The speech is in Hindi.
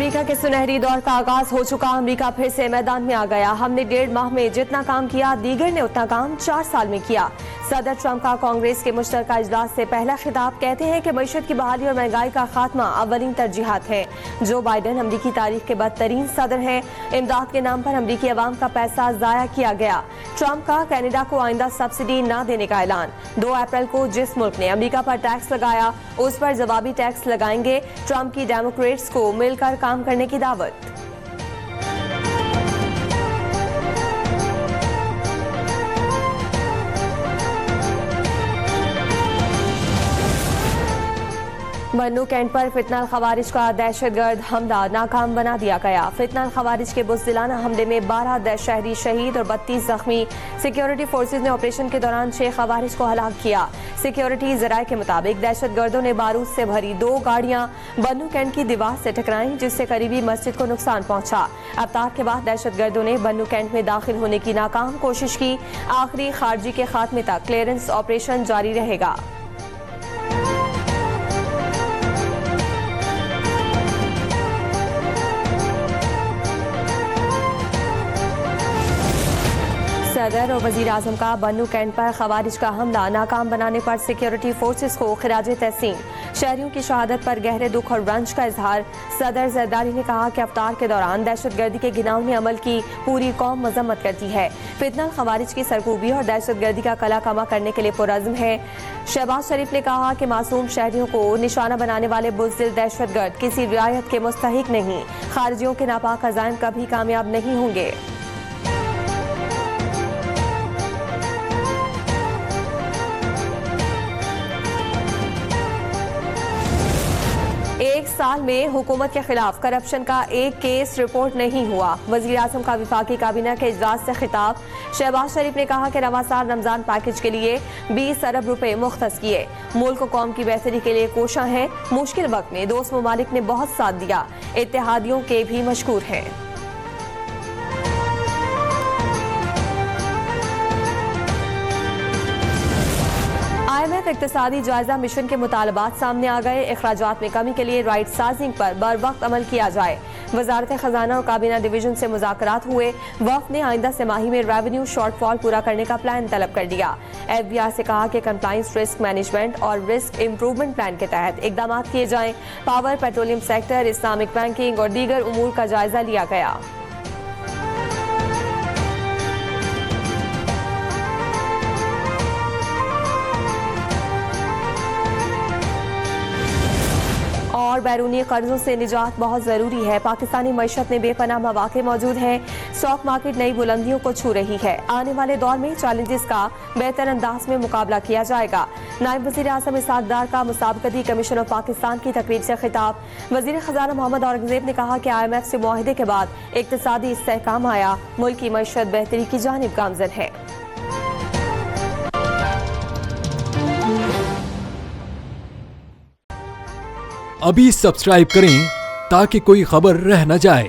अमेरिका के सुनहरी दौर का आगाज हो चुका। अमेरिका फिर से मैदान में आ गया। हमने 1.5 माह में जितना काम किया, दीगर ने उतना काम 4 साल में किया। सदर ट्रंप का कांग्रेस के मुश्तरका इजलास से पहला खिताब। कहते हैं कि मईशत की बहाली और महंगाई का खात्मा अव्वलीन तरजीहात है। जो बाइडन अमरीकी तारीख के बदतरीन सदर हैं। इमदाद के नाम पर अमरीकी अवाम का पैसा जाया किया गया। ट्रंप का कनाडा को आइंदा सब्सिडी न देने का ऐलान। 2 अप्रैल को जिस मुल्क ने अमरीका पर टैक्स लगाया, उस पर जवाबी टैक्स लगाएंगे। ट्रंप की डेमोक्रेट्स को मिलकर काम करने की दावत। बन्नू कैंट पर फितनल खवारिज का दहशतगर्द हमला नाकाम बना दिया गया। फितनल खवारिज के बुज़दिलाना हमले में 12 शहरी शहीद और 32 जख्मी। सिक्योरिटी फोर्सेज ने ऑपरेशन के दौरान 6 खवारिज को हलाक किया। सिक्योरिटी जराये के मुताबिक दहशतगर्दों ने बारूद से भरी 2 गाड़ियां बन्नू कैंट की दीवार से टकराईं, जिससे करीबी मस्जिद को नुकसान पहुंचा। अवतार के बाद दहशतगर्दों ने बन्नू कैंट में दाखिल होने की नाकाम कोशिश की। आखिरी खारजी के खात्मे तक क्लियरेंस ऑपरेशन जारी रहेगा। सदर और वजीर आजम का बन्नू कैंट पर खवारिज का हमला नाकाम बनाने पर सिक्योरिटी फोर्सेस को खिराजे तहसीन। शहरियों की शहादत पर गहरे दुख और रंज का इजहार। सदर जरदारी ने कहा कि अवतार के दौरान दहशतगर्दी के घिनौने अमल की पूरी कौम मजम्मत करती है। फितनल खवारिज की सरकूबी और दहशतगर्दी का कला कमा करने के लिए पुरज़्म है। शहबाज शरीफ ने कहा कि मासूम शहरियों को निशाना बनाने वाले बुज़दिल दहशतगर्द किसी रियायत के मुस्तहिक नहीं। खारजियों के नापाक अज़ाइम कभी कामयाब नहीं होंगे। एक साल में हुकूमत के खिलाफ करप्शन का एक केस रिपोर्ट नहीं हुआ। वजीर आजम का विफाकी काबीना के इजलास से खिताब। शहबाज शरीफ ने कहा कि रवा साल रमजान पैकेज के लिए 20 अरब रुपए मुख्तस किए। मुल्क कौम की बेहतरी के लिए कोशा है। मुश्किल वक्त में दोस्त ममालिक ने बहुत साथ दिया। इत्तेहादियों के भी मशकूर हैं। IMF इक्तिसादी जायजा मिशन के मुतालबात सामने आ गए। अखराजात में कमी के लिए राइट साइजिंग पर बर वक्त अमल किया जाए। वजारत खजाना और काबीना डिवीजन से मुज़ाकरात हुए। वफ़द ने आइंदा तिमाही में रेवेन्यू शॉर्टफॉल पूरा करने का प्लान तलब कर दिया। FBI से कहा कि कंप्लायंस, रिस्क मैनेजमेंट और रिस्क इम्प्रूवमेंट प्लान के तहत इकदाम किए जाएं। Power, petroleum sector, Islamic banking और दीगर उमूर का जायजा लिया गया। और बैरूनी कर्जों से निजात बहुत जरूरी है। पाकिस्तानी मईशत में बेपनाह मौके मौजूद हैं। स्टॉक मार्केट नई बुलंदियों को छू रही है। आने वाले दौर में चैलेंजेस का बेहतर अंदाज में मुकाबला किया जाएगा। नायब वज़ीर आज़म इसहाक डार का मुसाबकती कमीशन ऑफ पाकिस्तान की तकरीब से खिताब। वज़ीर खजाना मोहम्मद औरंगजेब ने कहा कि IMF से मुआहदे के बाद इक्तिसादी इस्तेहकाम आया। मुल्क की मईशत बेहतरी की जानिब गामजन है। अभी सब्सक्राइब करें ताकि कोई खबर रह न जाए।